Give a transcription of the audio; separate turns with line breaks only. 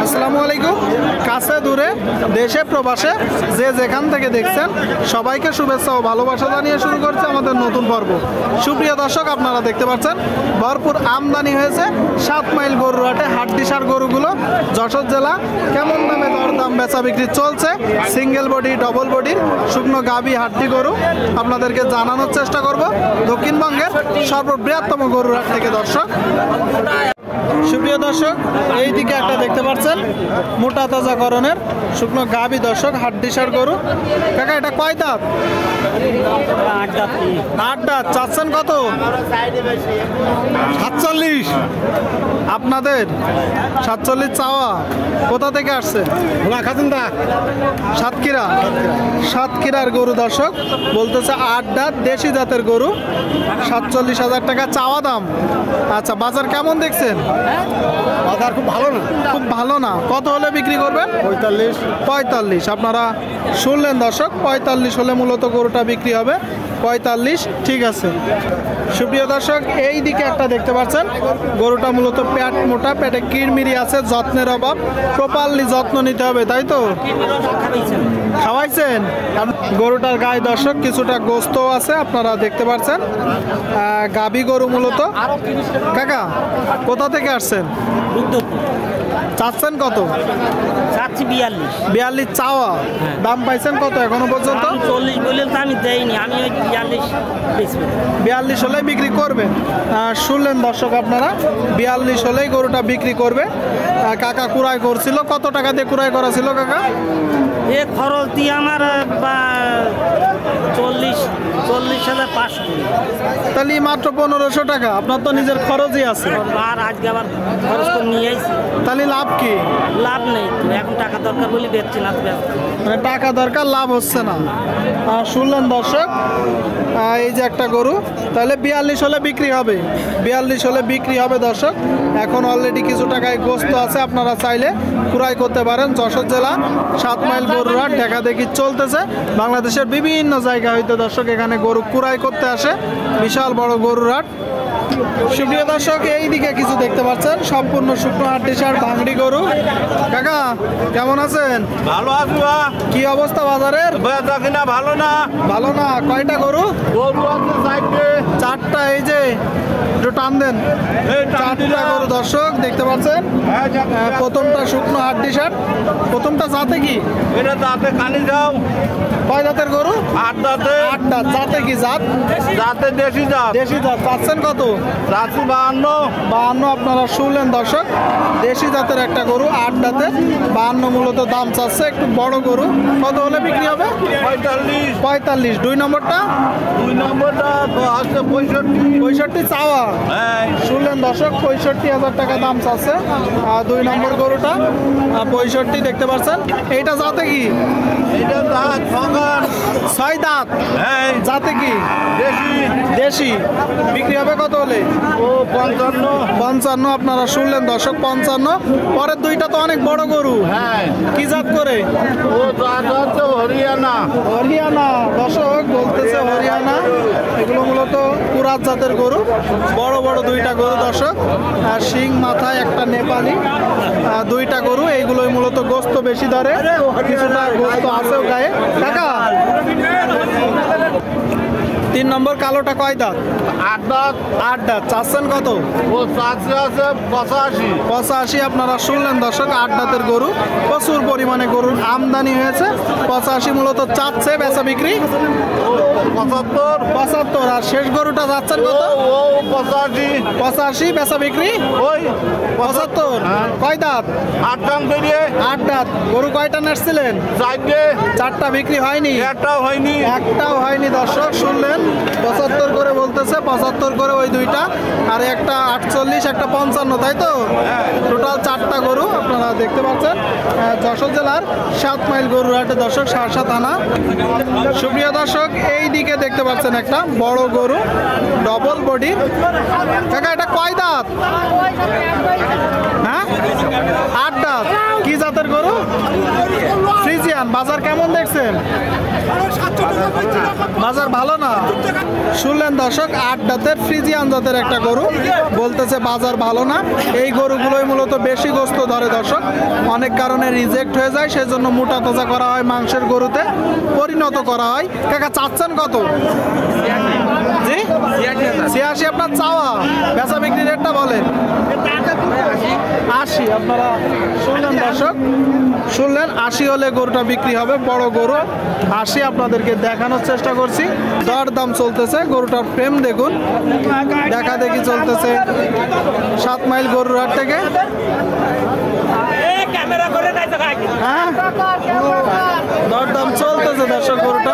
আসসালামু আলাইকুম। কাছে দূরে দেশে প্রবাসে যে যেখান থেকে দেখছেন সবাইকে শুভেচ্ছা ও ভালোবাসা জানিয়ে শুরু করছে আমাদের নতুন পর্ব। সুপ্রিয় দর্শক, আপনারা দেখতে পাচ্ছেন ভরপুর আমদানি হয়েছে 7 মাইল গরুর হাটে। হাটডিসার গরুগুলো যশোর জেলা কেমন দামে দরদাম বেচা বিক্রি চলছে, সিঙ্গেল বডি ডবল বডির শুকনো গাভী হাড্ডি গরু আপনাদেরকে জানানোর চেষ্টা করব দক্ষিণবঙ্গের সর্ববৃহত্তম গরুর হাট থেকে। দর্শক, সুপ্রিয় দর্শক, এই দিকে একটা দেখতে পাচ্ছেন মোটা তাজাকরণের শুকনো গাভী। দর্শক, হাড্ডিসার গরু। কাকা, এটা কয় দাঁত? 8 দাঁত। চাচ্ছেন কত? 47। আপনাদের 47 চাওয়া। কোথা থেকে আসছে? সাতক্ষীরার গরু। দর্শক, বলতেছে 8 দাঁত, দেশি জাতের গরু, 47,000 টাকা চাওয়া দাম। আচ্ছা, বাজার কেমন দেখছেন?
বাজার খুব ভালো না।
খুব ভালো না। কত হলে বিক্রি করবেন? 45। আপনারা শুনলেন দর্শক, 45 হলে মূলত গরুটা বিক্রি হবে। 45, ঠিক আছে। সুপ্রিয় দর্শক, এই দিকে একটা দেখতে পাচ্ছেন গরুটা মূলত পেট মোটা, পেটে কিড়মিরি আছে, যত্নের অভাব। প্রপারলি যত্ন নিতে হবে, তাই তো? খাওয়াইছেন? গরুটার গায়ে দর্শক কিছুটা গোস্ত আছে, আপনারা দেখতে পাচ্ছেন। গাভী গরু মূলত। কাকা, কোথা থেকে আসছেন? চাচ্ছেন কত? 42 চাওয়া। দাম পাইছেন কত এখনো পর্যন্ত?
40 বলে তো আমি দেইনি, আমি
42 হলেই বিক্রি করবে। শুনলেন দর্শক আপনারা, 42 হলেই গরুটা বিক্রি করবে। কাকা কুড়াই করছিল। কত টাকা দিয়ে কুড়াই করা ছিল কাকা?
এ খরচ দিয়ে আমার 40,500।
তাহলে মাত্র 1500 টাকা। আপনার তো নিজের খরচই আছে।
আর আজকে আবার খরচ করে নিয়ে আইছি।
তাহলে লাভ কি?
লাভ নেই, এখন টাকা দরকার বলে বেচছি না।
মানে টাকা দরকার, লাভ হচ্ছে না। শুনলেন দর্শক, এই যে একটা গরু, তাহলে 42 হলে বিক্রি হবে। 42 হলে বিক্রি হবে দর্শক। এখন অলরেডি কিছু টাকায় গোস্ত আছে, আপনারা চাইলে ক্রয় করতে পারেন। যশোর জেলা 7 মাইল গরুর হাট দেখা দেখি চলতেছে। বাংলাদেশের বিভিন্ন জায়গা হইতে দর্শক এখানে গরু ক্রয় করতে আসে। বিশাল বড় গরুর হাট। সুপ্রিয় দর্শক, এই দিকে কিছু দেখতে পাচ্ছেন সম্পূর্ণ শুকনো হাড্ডিসার ভাঙড়ি গরু। কাকা, কেমন আছেন?
ভালো আছি।
কি অবস্থা বাজারের?
বেচা কিনা ভালো না।
ভালো না। কয়টা গরু?
গরু আছে
4টা। এই যে একটু টান দেন। 4টা গরু দর্শক দেখতে পাচ্ছেন। প্রথমটা শুকনো হাড্ডিসার। প্রথমটা জাতে কি?
এটা দাঁতে কানি যাও।
কয় জাতের গরু?
8 দাঁতে।
8 দাঁত। জাতে কি জাত?
দাঁতে দেশি জাত।
দেশি জাত। পাচ্ছেন কত?
রাশি 52।
আপনারা শুনলেন দর্শক, দেশি জাতের একটা গরু, 8 দাঁতে, 52 মূলত দাম চাচ্ছে। একটু বড় গরু। কত হলে বিক্রি হবে? 45। 2 নম্বরটা?
2 নম্বরটা আছে
65 চাওয়া। শুনলেন দর্শক, 65,000 টাকা দাম চাচ্ছে। 2 নম্বর গরুটা 65 দেখতে পাচ্ছেন। এইটা জাতে কি?
এটা দাঁত
6 দাঁত। জাতে কি? দেশি। বিক্রি হবে কত হলে?
ও 55।
আপনারা শুনলেন দর্শক, 55। পরের দুইটা তো অনেক বড় গরু। কি জাত করে?
ও দাঁত হচ্ছে হরিয়ানা।
দর্শক বলতেছে হরিয়ানা। এগুলো মূলত কুরাত জাতের গরু। বড় বড় দুইটা গরু দর্শক। আর শিং মাথায় একটা নেপালি। 2টা গরু। এইগুলোই মূলত গোস্ত বেশি ধরে, কিছুটা গোস্ত আছেও গায়ে। কাকা, 3 নম্বর কালোটা কয় দাঁত?
8 দাঁত।
8 দাঁত। চাচ্ছেন কত?
ও চাচ্ছে আছে 85।
আপনারা শুনলেন দর্শক, 8 দাঁতের গরু। প্রচুর পরিমাণে গরুর আমদানি হয়েছে। 85 মূলত চাচ্ছে। বেচা বিক্রি 75। আর শেষ গরুটা যাচ্ছেন কত? 85। বেচা বিক্রি
ওই
75। কয় দাঁত?
8 দাঁত বেরিয়ে।
8 দাঁত। গরু কয়টা নাড়ছিলেন? 4টা। বিক্রি হয়নি? একটাও হয়নি। দর্শক শুনলেন, 75 করে বলতেছে। 75 করে ওই দুইটা, আর একটা 48, একটা 55, তাই তো? টোটাল 4টা গরু আপনারা দেখতে পাচ্ছেন। যশোর জেলার 7 মাইল গরুর হাটে দর্শক, সারসা থানা। সুপ্রিয় দর্শক, এই দিকে দেখতে পাচ্ছেন একটা বড় গরু, ডবল বডি। কাকা, এটা কয় দাঁত? 8 দাঁত। কি জাতের গরু? ফ্রিজিয়ান। বাজার কেমন দেখছেন? বাজার ভালো না। শুনলেন দর্শক, 8 দাঁতের ফ্রিজিয়ান জাতের একটা গরু বলতেছে বাজার ভালো না। এই গরুগুলোই মূলত বেশি গোস্ত ধরে দর্শক, অনেক কারণে রিজেক্ট হয়ে যায়, সেজন্য মোটা তাজা করা হয়, মাংসের গরুতে পরিণত করা হয়। কাকা চাচ্ছেন কত? জি 86 আপনার চাওয়া, বেচা বিক্রি রেটটা বলেন। 80 আপনারা শুনলেন দর্শক, শুনলেন 80 হলে গরুটা বিক্রি হবে, বড় গরু 80 আপনাদেরকে দেখানোর চেষ্টা করছি। দর দাম চলতেছে, গরুটার ফ্রেম দেখুন, দেখা দেখি চলতেছে 7 মাইল গরুর হাট থেকে। হ্যাঁ, দর দাম চলতেছে দর্শক গরুটা।